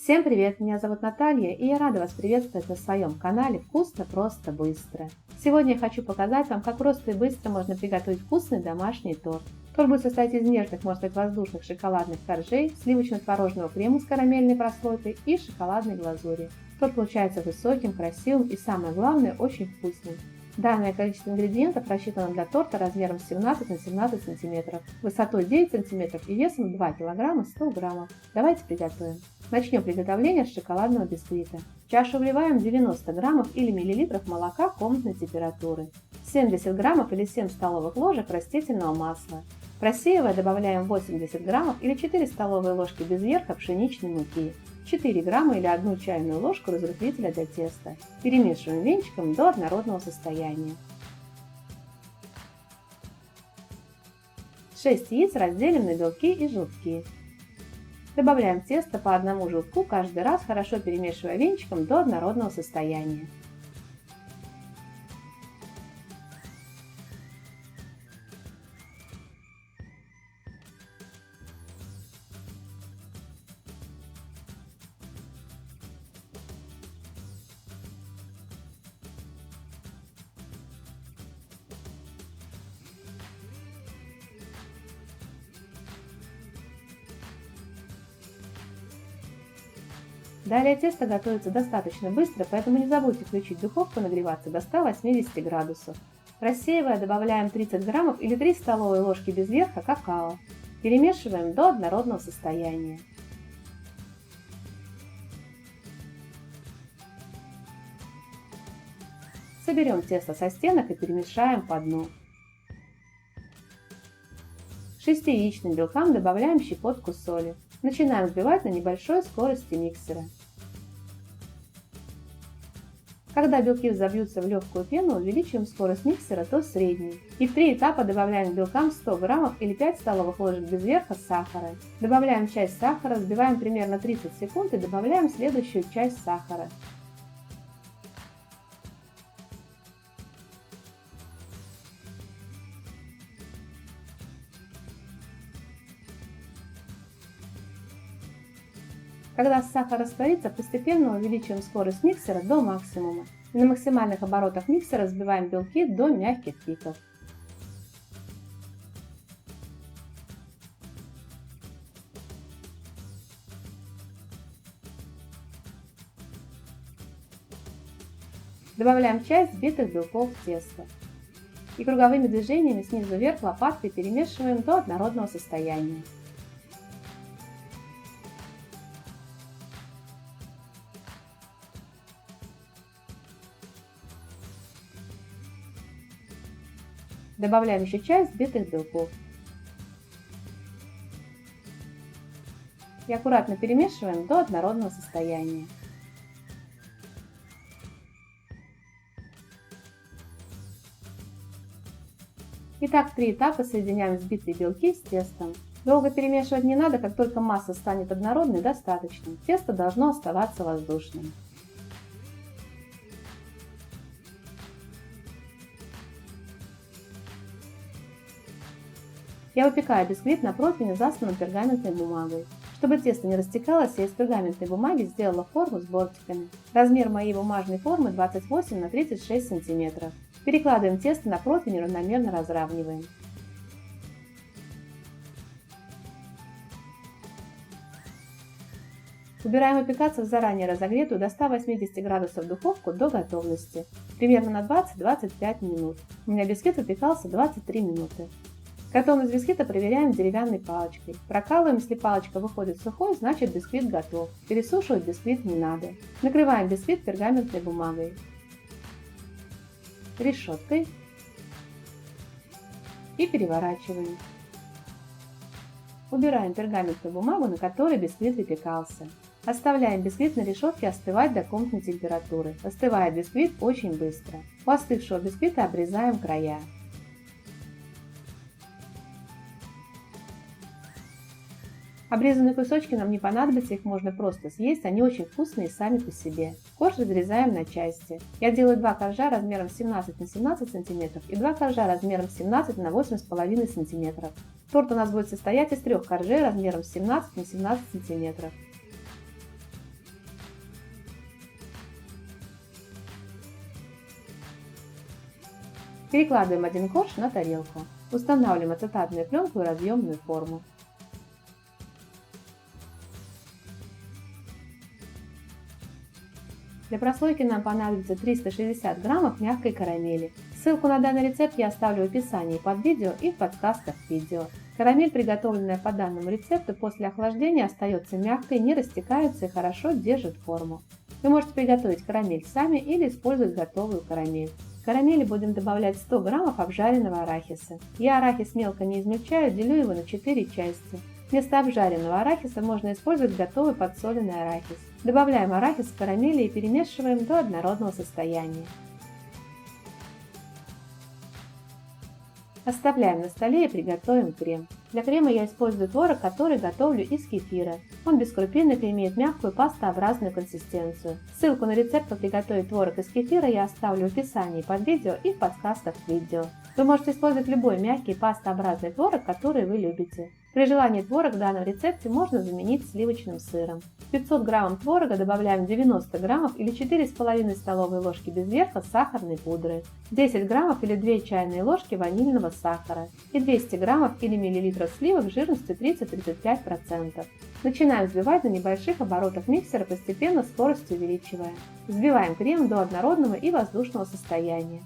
Всем привет, меня зовут Наталья, и я рада вас приветствовать на своем канале «Вкусно, просто, быстро». Сегодня я хочу показать вам, как просто и быстро можно приготовить вкусный домашний торт. Торт будет состоять из нежных, можно сказать, воздушных шоколадных коржей, сливочно-творожного крема с карамельной прослойкой и шоколадной глазури. Торт получается высоким, красивым и, самое главное, очень вкусным. Данное количество ингредиентов рассчитано для торта размером 17 на 17 см, высотой 9 см и весом 2 кг 100 г. Давайте приготовим. Начнем приготовление с шоколадного бисквита. В чашу вливаем 90 граммов или миллилитров молока комнатной температуры, 70 граммов или 7 столовых ложек растительного масла. Просеивая, добавляем 80 граммов или 4 столовые ложки без верха пшеничной муки, 4 грамма или 1 чайную ложку разрыхлителя для теста. Перемешиваем венчиком до однородного состояния. 6 яиц разделим на белки и желтки. Добавляем тесто по одному желтку каждый раз, хорошо перемешивая венчиком до однородного состояния. Далее тесто готовится достаточно быстро, поэтому не забудьте включить духовку нагреваться до 180 градусов. Рассеивая, добавляем 30 граммов или 3 столовые ложки без верха какао. Перемешиваем до однородного состояния. Соберем тесто со стенок и перемешаем по дну. К 6 яичным белкам добавляем щепотку соли. Начинаем взбивать на небольшой скорости миксера. Когда белки взобьются в легкую пену, увеличиваем скорость миксера до средней. И в 3 этапа добавляем к белкам 100 граммов или 5 столовых ложек без верха сахара. Добавляем часть сахара, взбиваем примерно 30 секунд и добавляем следующую часть сахара. Когда сахар растворится, постепенно увеличиваем скорость миксера до максимума. И на максимальных оборотах миксера взбиваем белки до мягких пиков. Добавляем часть взбитых белков в тесто. И круговыми движениями снизу вверх лопаткой перемешиваем до однородного состояния. Добавляем еще часть взбитых белков. И аккуратно перемешиваем до однородного состояния. Итак, в 3 этапа соединяем взбитые белки с тестом. Долго перемешивать не надо, как только масса станет однородной, достаточно. Тесто должно оставаться воздушным. Я выпекаю бисквит на противне, засланном пергаментной бумагой. Чтобы тесто не растекалось, я из пергаментной бумаги сделала форму с бортиками. Размер моей бумажной формы 28 на 36 см. Перекладываем тесто на противень и равномерно разравниваем. Убираем выпекаться в заранее разогретую до 180 градусов духовку до готовности, примерно на 20-25 минут. У меня бисквит выпекался 23 минуты. Готовность бисквита проверяем деревянной палочкой. Прокалываем, если палочка выходит сухой, значит бисквит готов. Пересушивать бисквит не надо. Накрываем бисквит пергаментной бумагой, решеткой и переворачиваем. Убираем пергаментную бумагу, на которой бисквит выпекался. Оставляем бисквит на решетке остывать до комнатной температуры. Остывает бисквит очень быстро. У остывшего бисквита обрезаем края. Обрезанные кусочки нам не понадобятся, их можно просто съесть, они очень вкусные сами по себе. Корж разрезаем на части. Я делаю 2 коржа размером 17 на 17 см и 2 коржа размером 17 на 8,5 см. Торт у нас будет состоять из 3 коржей размером 17 на 17 см. Перекладываем один корж на тарелку. Устанавливаем ацетатную пленку и разъемную форму. Для прослойки нам понадобится 360 граммов мягкой карамели. Ссылку на данный рецепт я оставлю в описании под видео и в подсказках к видео. Карамель, приготовленная по данному рецепту, после охлаждения остается мягкой, не растекается и хорошо держит форму. Вы можете приготовить карамель сами или использовать готовую карамель. В карамели будем добавлять 100 граммов обжаренного арахиса. Я арахис мелко не измельчаю, делю его на 4 части. Вместо обжаренного арахиса можно использовать готовый подсоленный арахис. Добавляем арахис в карамели и перемешиваем до однородного состояния. Оставляем на столе и приготовим крем. Для крема я использую творог, который готовлю из кефира. Он без крупинок и имеет мягкую пастообразную консистенцию. Ссылку на рецепт, как приготовить творог из кефира, я оставлю в описании под видео и в подсказках к видео. Вы можете использовать любой мягкий пастообразный творог, который вы любите. При желании творог в данном рецепте можно заменить сливочным сыром. В 500 граммов творога добавляем 90 граммов или 4,5 столовые ложки без верха сахарной пудры, 10 граммов или 2 чайные ложки ванильного сахара и 200 граммов или миллилитров сливок жирностью 30-35%. Начинаем взбивать на небольших оборотах миксера, постепенно скорость увеличивая. Взбиваем крем до однородного и воздушного состояния.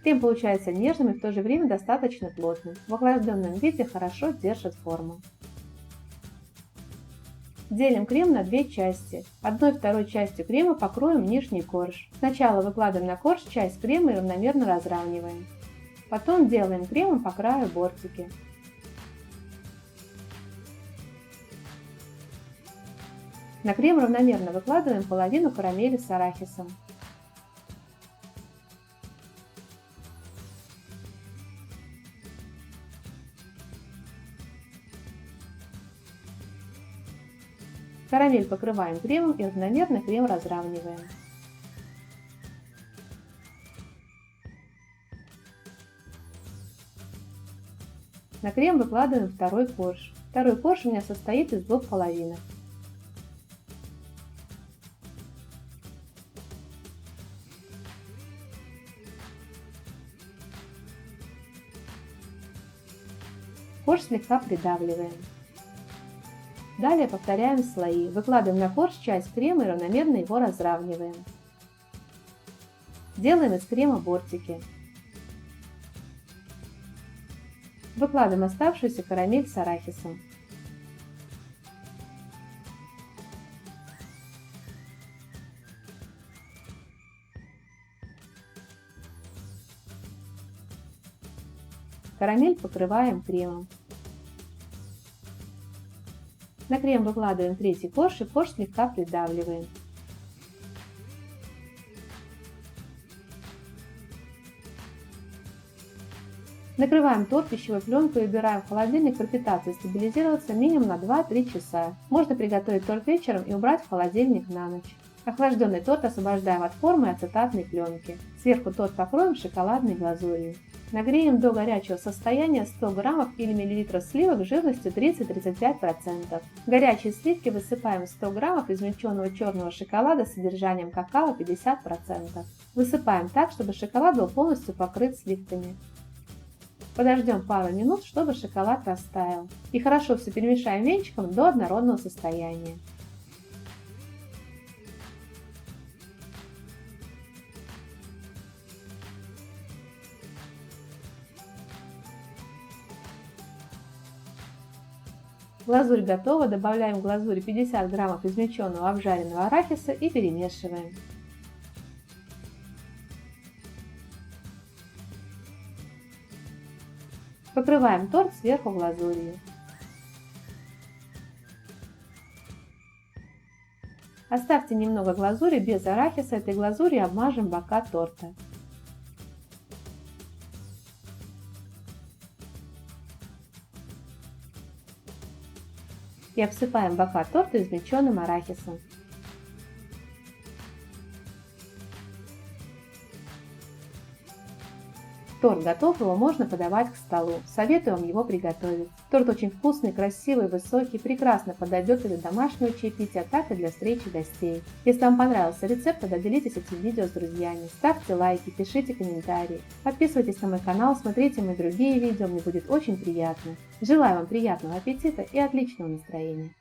Крем получается нежным и в то же время достаточно плотным. В охлажденном виде хорошо держит форму. Делим крем на две части. Одной-второй частью крема покроем нижний корж. Сначала выкладываем на корж часть крема и равномерно разравниваем. Потом делаем кремом по краю бортики. На крем равномерно выкладываем половину карамели с арахисом. Карамель покрываем кремом и равномерно крем разравниваем. На крем выкладываем второй корж. Второй корж у меня состоит из двух половинок. Корж слегка придавливаем. Далее повторяем слои. Выкладываем на корж часть крема и равномерно его разравниваем. Делаем из крема бортики. Выкладываем оставшуюся карамель с арахисом. Карамель покрываем кремом. На крем выкладываем третий корж и корж слегка придавливаем. Накрываем торт пищевой пленкой и убираем в холодильник пропитаться и стабилизироваться минимум на 2-3 часа. Можно приготовить торт вечером и убрать в холодильник на ночь. Охлажденный торт освобождаем от формы и ацетатной пленки. Сверху торт покроем шоколадной глазурью. Нагреем до горячего состояния 100 граммов или миллилитров сливок жирностью 30-35%. Горячие сливки высыпаем в 100 граммов измельченного черного шоколада с содержанием какао 50%. Высыпаем так, чтобы шоколад был полностью покрыт сливками. Подождем пару минут, чтобы шоколад растаял. И хорошо все перемешаем венчиком до однородного состояния. Глазурь готова, добавляем в глазурь 50 граммов измельченного обжаренного арахиса и перемешиваем. Покрываем торт сверху глазурью. Оставьте немного глазури без арахиса, этой глазурью обмажем бока торта. И обсыпаем бока торта измельченным арахисом. торт готов, его можно подавать к столу. Советую вам его приготовить. Торт очень вкусный, красивый, высокий, прекрасно подойдет и для домашнего чаепития, так и для встречи гостей. Если вам понравился рецепт, тогда делитесь этим видео с друзьями, ставьте лайки, пишите комментарии, подписывайтесь на мой канал, смотрите мои другие видео, мне будет очень приятно. Желаю вам приятного аппетита и отличного настроения!